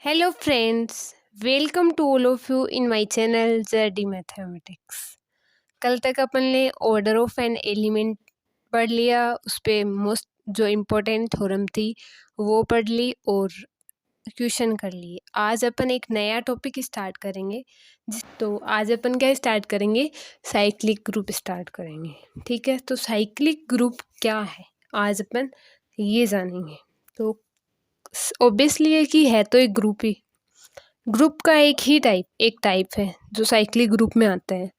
Hello friends, welcome to all of you in my channel ZD Mathematics। कल तक अपन ने order of an element पढ़ लिया, उस पे मोस्ट जो इम्पोर्टेंट थ्योरम थी वो पढ़ ली और क्वेश्चन कर लिए। आज अपन एक नया टॉपिक स्टार्ट करेंगे। तो आज अपन क्या स्टार्ट करेंगे, साइक्लिक ग्रुप स्टार्ट करेंगे। ठीक है, तो साइक्लिक ग्रुप क्या है आज अपन ये जानेंगे। तो ऑब्वियसली है कि है तो एक ग्रुप ही, ग्रुप का एक टाइप है जो साइक्लिक ग्रुप में आता है।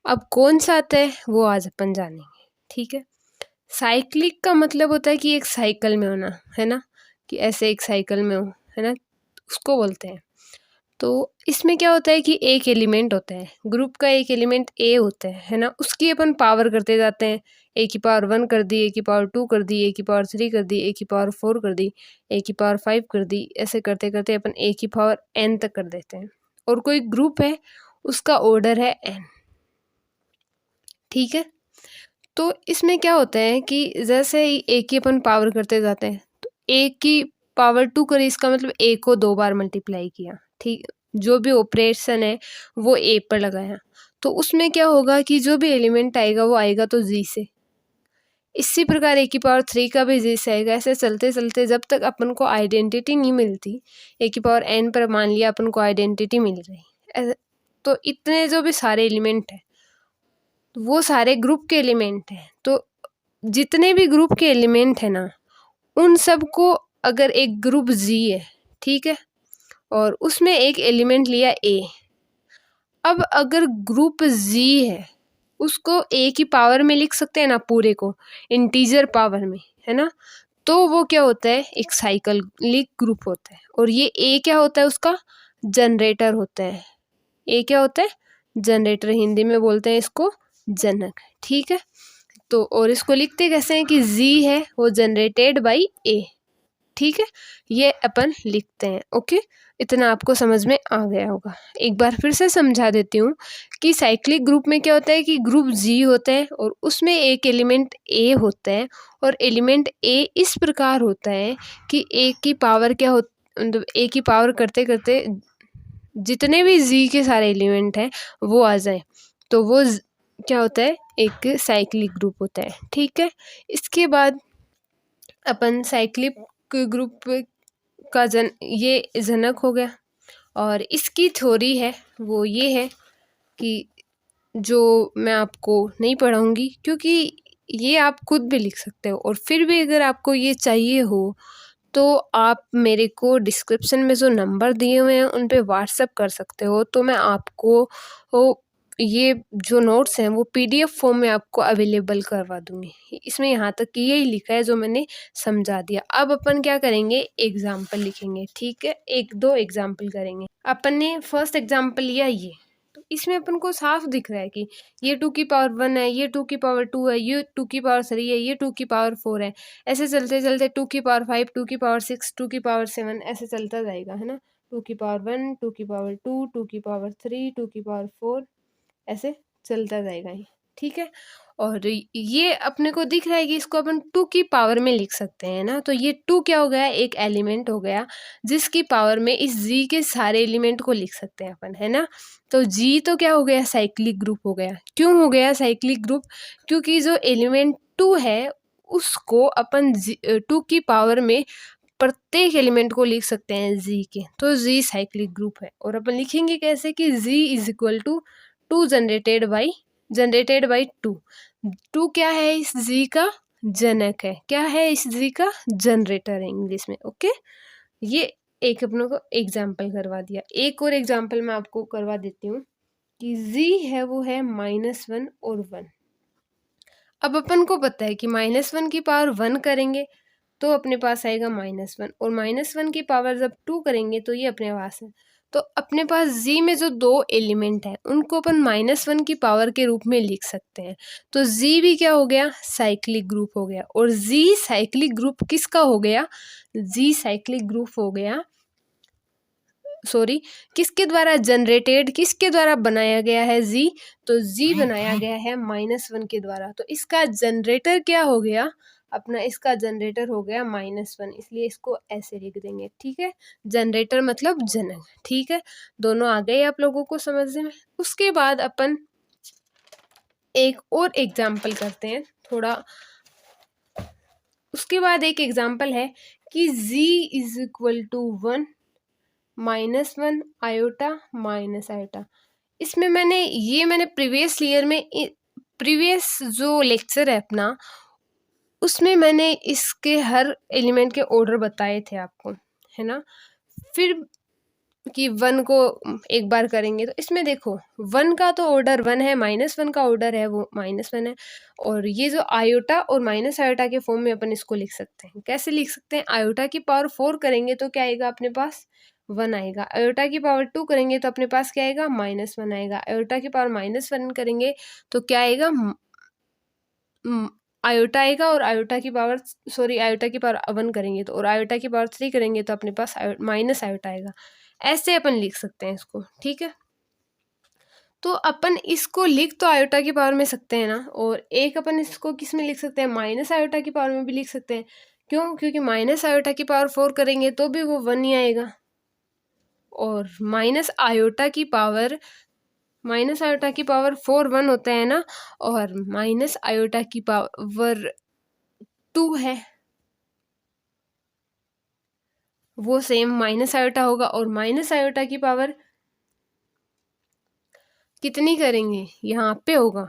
अब कौन सा आता है वो आज अपन जानेंगे। ठीक है, साइक्लिक का मतलब होता है कि एक साइकिल में होना, है ना, कि ऐसे एक साइकिल में हो, है ना, उसको बोलते हैं। तो इसमें क्या होता है कि एक एलिमेंट होता है, ग्रुप का एक एलिमेंट ए होता है ना, उसकी अपन पावर करते जाते हैं। ए की पावर 1 कर दी, ए की पावर 2 कर दी, ए की पावर 3 कर दी, ए की पावर 4 कर दी, ए की पावर 5 कर दी, ऐसे करते करते अपन ए की पावर n तक कर देते हैं। और कोई ग्रुप है उसका ऑर्डर है n। ठीक है, तो इसमें क्या होता है कि जैसे ही ए की अपन पावर करते जाते हैं, तो ए की पावर 2 करी, इसका मतलब ए को 2 बार मल्टीप्लाई किया। ठीक, जो भी ऑपरेशन है वो ए पर लगाया, तो उसमें क्या होगा कि जो भी एलिमेंट आएगा वो आएगा तो जी से। इसी प्रकार ए की पावर 3 का भी जी से आएगा। ऐसे चलते चलते जब तक अपन को आइडेंटिटी नहीं मिलती, ए की पावर n पर मान लिया अपन को आइडेंटिटी मिल रही, तो इतने जो भी सारे एलिमेंट हैं वो सारे ग्रुप के एलिमेंट हैं। तो जितने भी ग्रुप के एलिमेंट हैं ना, उन सब को अगर एक ग्रुप जी है, ठीक है, और उसमें एक एलिमेंट लिया ए, अब अगर ग्रुप जी है उसको ए की पावर में लिख सकते हैं ना, पूरे को इंटीजर पावर में, है ना, तो वो क्या होता है, एक साइक्लिक ग्रुप होता है। और ये ए क्या होता है, उसका जनरेटर होता है। ए क्या होता है, जनरेटर, हिंदी में बोलते हैं इसको जनक। ठीक है, तो और इसको लिखते कैसे हैं कि जी है वो जनरेटेड बाय ए। ठीक है, ये अपन लिखते हैं। ओके, इतना आपको समझ में आ गया होगा। एक बार फिर से समझा देती हूँ कि साइक्लिक ग्रुप में क्या होता है कि ग्रुप जी होता है और उसमें एक एलिमेंट ए होता है, और एलिमेंट ए इस प्रकार होता है कि ए की पावर क्या हो, मतलब ए की पावर करते करते जितने भी जी के सारे एलिमेंट हैं वो आ जाए, तो वो क्या होता है, एक साइक्लिक ग्रुप होता है। ठीक है, इसके बाद अपन साइक्लिक ग्रुप का ये जनक हो गया। और इसकी थ्योरी है वो ये है कि जो मैं आपको नहीं पढ़ाऊंगी, क्योंकि ये आप खुद भी लिख सकते हो, और फिर भी अगर आपको ये चाहिए हो तो आप मेरे को डिस्क्रिप्शन में जो नंबर दिए हुए हैं उन पे व्हाट्सएप कर सकते हो। तो मैं आपको ये जो नोट्स हैं वो पीडीएफ फॉर्म में आपको अवेलेबल करवा दूंगी। इसमें यहाँ तक कि यही लिखा है जो मैंने समझा दिया। अब अपन क्या करेंगे, एग्जाम्पल लिखेंगे। ठीक है, एक दो एग्जाम्पल करेंगे। अपन ने फर्स्ट एग्जाम्पल लिया ये, तो इसमें अपन को साफ दिख रहा है कि ये 2 की पावर 1 है, ये 2 की पावर 2 है, ये 2 की पावर 3 है, ये 2 की पावर 4 है। ऐसे चलते चलते 2 की पावर 5, 2 की पावर 6, 2 की पावर 7, ऐसे चलता जाएगा, है ना। 2 की पावर 1, 2 की पावर 2, 2 की पावर 3, 2 की पावर 4, ऐसे चलता जाएगा ये। ठीक है, और ये अपने को दिख रहा है कि इसको अपन 2 की पावर में लिख सकते हैं ना। तो ये 2 क्या हो गया, एक एलिमेंट हो गया जिसकी पावर में इस जी के सारे एलिमेंट को लिख सकते हैं अपन, है ना। तो जी तो क्या हो गया, साइक्लिक ग्रुप हो गया। क्यों हो गया साइक्लिक ग्रुप, क्योंकि जो एलिमेंट 2 है उसको अपन 2 की पावर में प्रत्येक एलिमेंट को लिख सकते हैं जी के, तो जी साइक्लिक ग्रुप है। और अपन लिखेंगे कैसे कि G is equal to 2 generated by 2। 2 क्या है, इस जी का जनक है। क्या है, इस जी का जनरेटर है इंग्लिश में। ओके, ये एक अपनों को एग्जाम्पल करवा दिया। एक और एग्जाम्पल मैं आपको करवा देती हूँ कि जी है वो है -1 और 1। अब अपन को पता है कि -1 की पावर 1 करेंगे तो अपने पास आएगा -1, और -1 की पावर जब 2 करेंगे तो ये अपने पास है। तो अपने पास जी में जो 2 एलिमेंट हैं उनको अपन -1 की पावर के रूप में लिख सकते हैं। तो जी भी क्या हो गया, साइक्लिक ग्रुप हो गया। और जी साइक्लिक ग्रुप किसका हो गया, जी साइक्लिक ग्रुप हो गया, सॉरी, किसके द्वारा जनरेटेड, किसके द्वारा बनाया गया है जी, तो जी बनाया गया है -1 के द्वारा। तो इसका जनरेटर क्या हो गया, अपना इसका जनरेटर हो गया -1, इसलिए इसको ऐसे लिख देंगे, ठीक है। जनरेटर मतलब जनक, ठीक है। दोनों आ गए आप लोगों को समझने में। उसके बाद अपन एक और एग्जाम्पल करते हैं थोड़ा। उसके बाद एक एग्जाम्पल है कि z is equal to 1 -1 iota minus iota. इसमें मैंने प्रीवियस ईयर में प्रीवियस जो लेक्चर है अपना, उसमें मैंने इसके हर एलिमेंट के ऑर्डर बताए थे आपको, है ना। फिर कि 1 को एक बार करेंगे तो इसमें देखो 1 का तो ऑर्डर 1 है, -1 का ऑर्डर है वो -1 है। और ये जो आयोटा और माइनस आयोटा के फॉर्म में अपन इसको लिख सकते हैं। कैसे लिख सकते हैं? आयोटा की पावर 4 करेंगे तो क्या आएगा अपने पास? 1 आएगा। आयोटा की पावर 2 करेंगे तो अपने पास क्या आएगा? -1 आएगा। आयोटा की पावर -1 करेंगे तो क्या आएगा? आयोटा आएगा। और आयोटा की पावर आयोटा की पावर 1 करेंगे तो, और आयोटा की पावर 3 करेंगे तो अपने पास माइनस आयोटा आएगा। ऐसे अपन लिख सकते हैं इसको, ठीक है। तो अपन इसको लिख तो आयोटा की पावर में सकते हैं ना, और एक अपन इसको किस में लिख सकते हैं? माइनस आयोटा की पावर में भी लिख सकते हैं। क्यों? क्योंकि माइनस आयोटा की पावर 4 करेंगे तो भी वो 1 ही आएगा। और माइनस आयोटा की पावर 4 1 होता है ना, और माइनस आयोटा की पावर 2 है, वो सेम माइनस आयोटा होगा। और माइनस आयोटा की पावर कितनी करेंगे? यहाँ पे होगा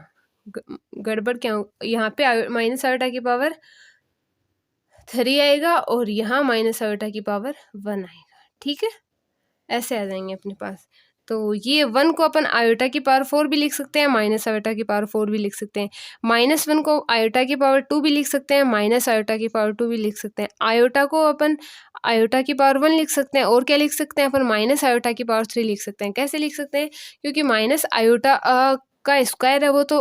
गड़बड़ क्या हो, यहाँ पे माइनस आयोटा की पावर 3 आएगा और यहाँ माइनस आयोटा की पावर 1 आएगा, ठीक है। ऐसे आ जाएंगे अपने पास। तो ये 1 को अपन आयोटा की पावर 4 भी लिख सकते हैं, माइनस आयोटा की पावर 4 भी लिख सकते हैं। -1 को आयोटा की पावर 2 भी लिख सकते हैं, माइनस आयोटा की पावर 2 भी लिख सकते हैं। आयोटा को अपन आयोटा की पावर 1 लिख सकते हैं, और क्या लिख सकते हैं अपन? माइनस आयोटा की पावर 3 लिख सकते हैं। कैसे लिख सकते हैं? क्योंकि माइनस आयोटा का स्क्वायर है वो तो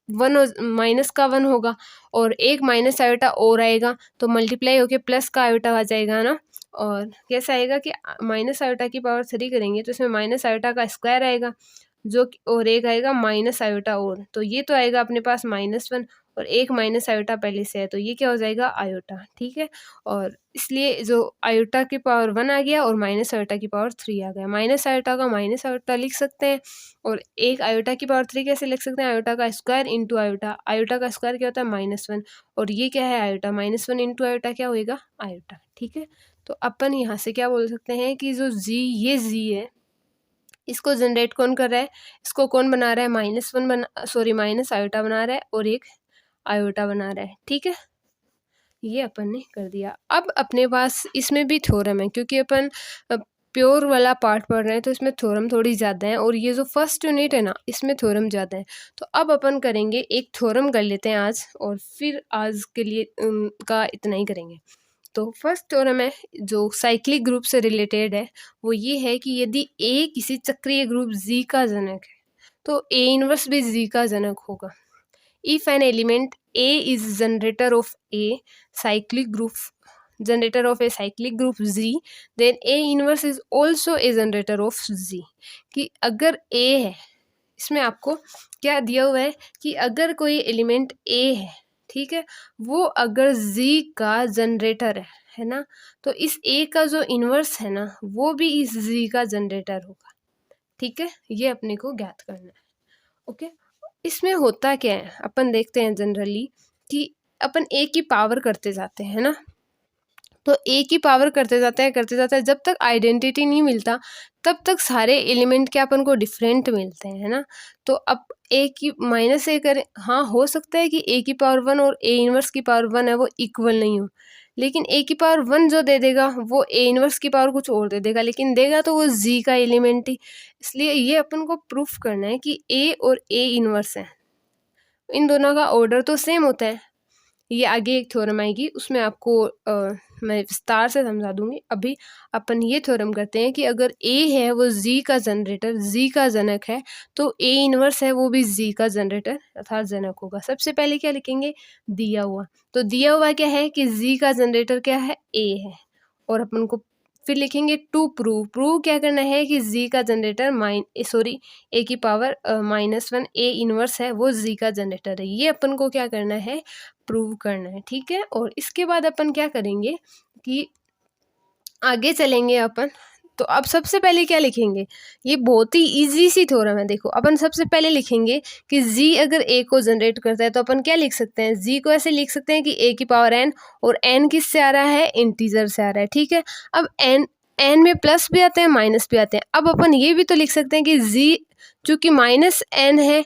1 माइनस का 1 होगा, और एक माइनस आयोटा और आएगा तो मल्टीप्लाई होके प्लस का आयोटा आ जाएगा ना। और कैसा आएगा कि माइनस आयोटा की पावर 3 करेंगे तो इसमें माइनस आयोटा का स्क्वायर आएगा, जो और एक आएगा माइनस आयोटा, और तो ये तो आएगा अपने पास -1, और एक माइनस आयोटा पहले से है तो ये क्या हो जाएगा? आयोटा, ठीक है। और इसलिए जो आयोटा की पावर 1 आ गया और माइनस आयोटा की पावर 3 आ गया। माइनस आयोटा का माइनस आयोटा लिख सकते हैं, और एक आयोटा की पावर 3 कैसे लिख सकते हैं? आयोटा का स्क्वायर इंटू आयोटा। आयोटा का स्क्वायर क्या होता है? -1, और ये क्या है? आयोटा। -1 इंटू आयोटा क्या होएगा? आयोटा, ठीक है। तो अपन यहाँ से क्या बोल सकते हैं कि जो ये जी है, इसको जनरेट कौन कर रहा है? इसको कौन बना रहा है? माइनस आयोटा बना रहा है, और एक आयोटा बना रहा है, ठीक है। ये अपन ने कर दिया। अब अपने पास इसमें भी थ्योरम है, क्योंकि अपन प्योर वाला पार्ट पढ़ रहे हैं तो इसमें थ्योरम थोड़ी ज़्यादा है, और ये जो फर्स्ट यूनिट है ना, इसमें थ्योरम ज़्यादा है। तो अब अपन करेंगे एक थ्योरम कर लेते हैं आज, और फिर आज के लिए का इतना ही करेंगे। तो फर्स्ट थ्योरम है जो साइक्लिक ग्रुप से रिलेटेड है, वो ये है कि यदि ए किसी चक्रीय ग्रुप जी का जनक है तो ए इनवर्स भी जी का जनक होगा। If an element A is generator off a cyclic group Z, then A inverse is also a generator off Z। कि अगर A है, इसमें आपको क्या दिया हुआ है कि अगर कोई एलिमेंट A है, ठीक है, वो अगर Z का जनरेटर है ना, तो इस A का जो इनवर्स है ना, वो भी इस Z का जनरेटर होगा, ठीक है। ये अपने को ज्ञात करना है, ओके। इसमें होता क्या है, अपन देखते हैं जनरली कि अपन A की पावर करते जाते हैं ना, तो ए की पावर करते जाते हैं, जब तक आइडेंटिटी नहीं मिलता तब तक सारे एलिमेंट के अपन को डिफरेंट मिलते हैं, है ना। तो अब ए की -a करें, हाँ हो सकता है कि ए की पावर 1 और ए इनवर्स की पावर 1 है वो इक्वल नहीं हो, लेकिन ए की पावर 1 जो दे देगा वो ए इनवर्स की पावर कुछ और दे देगा, लेकिन देगा तो वो जी का एलिमेंट ही। इसलिए ये अपन को प्रूफ करना है कि ए और ए इनवर्स है, इन दोनों का ऑर्डर तो सेम होता है। ये आगे एक थ्योरम आएगी, उसमें आपको मैं विस्तार से समझा दूंगी। अभी अपन ये थ्योरम करते हैं कि अगर ए है वो जी का जनरेटर, जी का जनक है, तो ए इनवर्स है वो भी जी का जनरेटर अर्थात जनक होगा। सबसे पहले क्या लिखेंगे? दिया हुआ। तो दिया हुआ क्या है कि जी का जनरेटर क्या है? ए है, और अपन को फिर लिखेंगे टू प्रूव। प्रूव क्या करना है कि z का जनरेटर a की पावर -1 a इनवर्स है वो z का जनरेटर है, ये अपन को क्या करना है, प्रूव करना है। ठीक है, और इसके बाद अपन क्या करेंगे कि आगे चलेंगे अपन। तो अब सबसे पहले क्या लिखेंगे, ये बहुत ही इजी सी थ्योरम है। देखो अपन सबसे पहले लिखेंगे कि z अगर a को जनरेट करता है तो अपन क्या लिख सकते हैं, z को ऐसे लिख सकते हैं कि a की पावर n, और n किससे आ रहा है, इंटीजर से आ रहा है। ठीक है, अब n में प्लस भी आते हैं माइनस भी आते हैं। अब अपन ये भी तो लिख सकते हैं कि z चूंकि -n है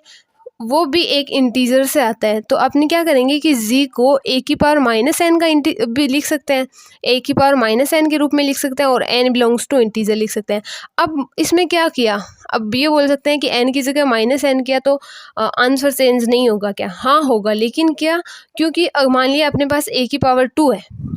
वो भी एक इंटीजर से आता है, तो अपने क्या करेंगे कि z को a की पावर -n का भी लिख सकते हैं, a की पावर -n के रूप में लिख सकते हैं, और n बिलोंग्स टू इंटीजर लिख सकते हैं। अब इसमें क्या किया, अब ये बोल सकते हैं कि n की जगह -n किया तो आंसर चेंज नहीं होगा क्या, हाँ होगा, लेकिन क्या, क्योंकि मान लिया अपने पास a की पावर 2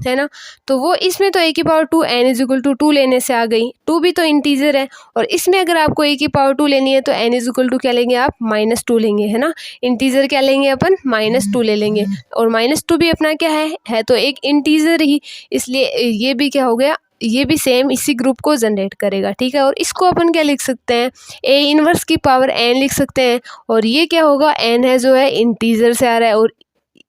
है ना, तो वो इसमें तो a की पावर 2 n = 2 लेने से आ गई, 2 भी तो इंटीजर है, और इसमें अगर आपको a की पावर 2 लेनी है तो n = क्या लेंगे आप, -2 लेंगे, है ना, इंटीजर क्या लेंगे अपन, -2 ले लेंगे, और -2 भी अपना क्या है तो एक इंटीजर ही, इसलिए ये भी क्या हो गया, ये भी सेम इसी ग्रुप को जनरेट करेगा। ठीक है, और इसको अपन क्या लिख सकते हैं, a इनवर्स की पावर n लिख सकते हैं, और ये क्या होगा, n है जो है इंटीजर से आ रहा है, और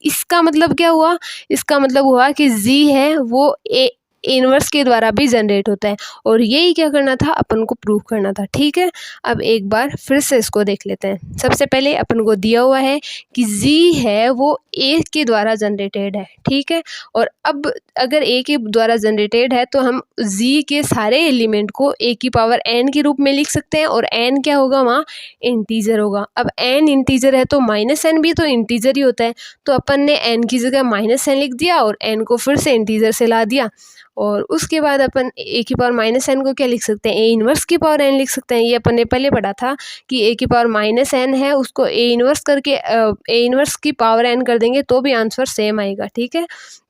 इसका मतलब क्या हुआ, इसका मतलब हुआ कि z है वो a इनवर्स के द्वारा भी जनरेट होता है, और यही क्या करना था, अपन को प्रूव करना था। ठीक है, अब एक बार फिर से इसको देख लेते हैं। सबसे पहले अपन को दिया हुआ है कि z है वो a के द्वारा जनरेटेड है। ठीक है, और अब अगर a के द्वारा जनरेटेड है तो हम z के सारे एलिमेंट को a की पावर n के रूप में लिख सकते हैं, और n क्या होगा, वहाँ इंटीजर होगा। अब n इंटीजर है तो -n भी तो इंटीजर ही होता है, तो अपन ने n की जगह -n लिख दिया और n को फिर से इंटीजर से ला दिया, और उसके बाद अपन a की पावर -n को क्या लिख सकते हैं, a इनवर्स की पावर n लिख सकते हैं। ये अपन ने पहले पढ़ा था कि a की पावर -n है, उसको a इनवर्स करके a इनवर्स की पावर n कर देंगे तो भी आंसर सेम आएगा। ठीक है,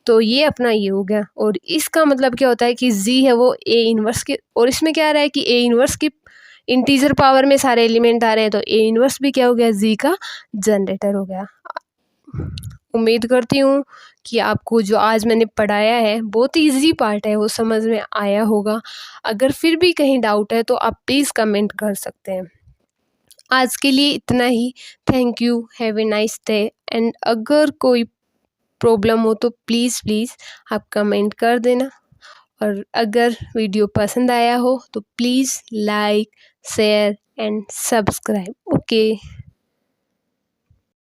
तो ये अपना ये हो गया, और इसका मतलब क्या होता है कि z है वो a इनवर्स के, और इसमें क्या आ रहा है कि a इनवर्स की इंटीजर पावर में सारे एलिमेंट आ रहे हैं, तो a इनवर्स भी क्या हो गया, z का जनरेटर हो गया। उम्मीद करती हूँ कि आपको जो आज मैंने पढ़ाया है बहुत इजी पार्ट है वो समझ में आया होगा। अगर फिर भी कहीं डाउट है तो आप प्लीज़ कमेंट कर सकते हैं। आज के लिए इतना ही। Thank you, have a nice day. And अगर कोई प्रॉब्लम हो तो प्लीज़ आप कमेंट कर देना, और अगर वीडियो पसंद आया हो तो please like, share and subscribe. Okay.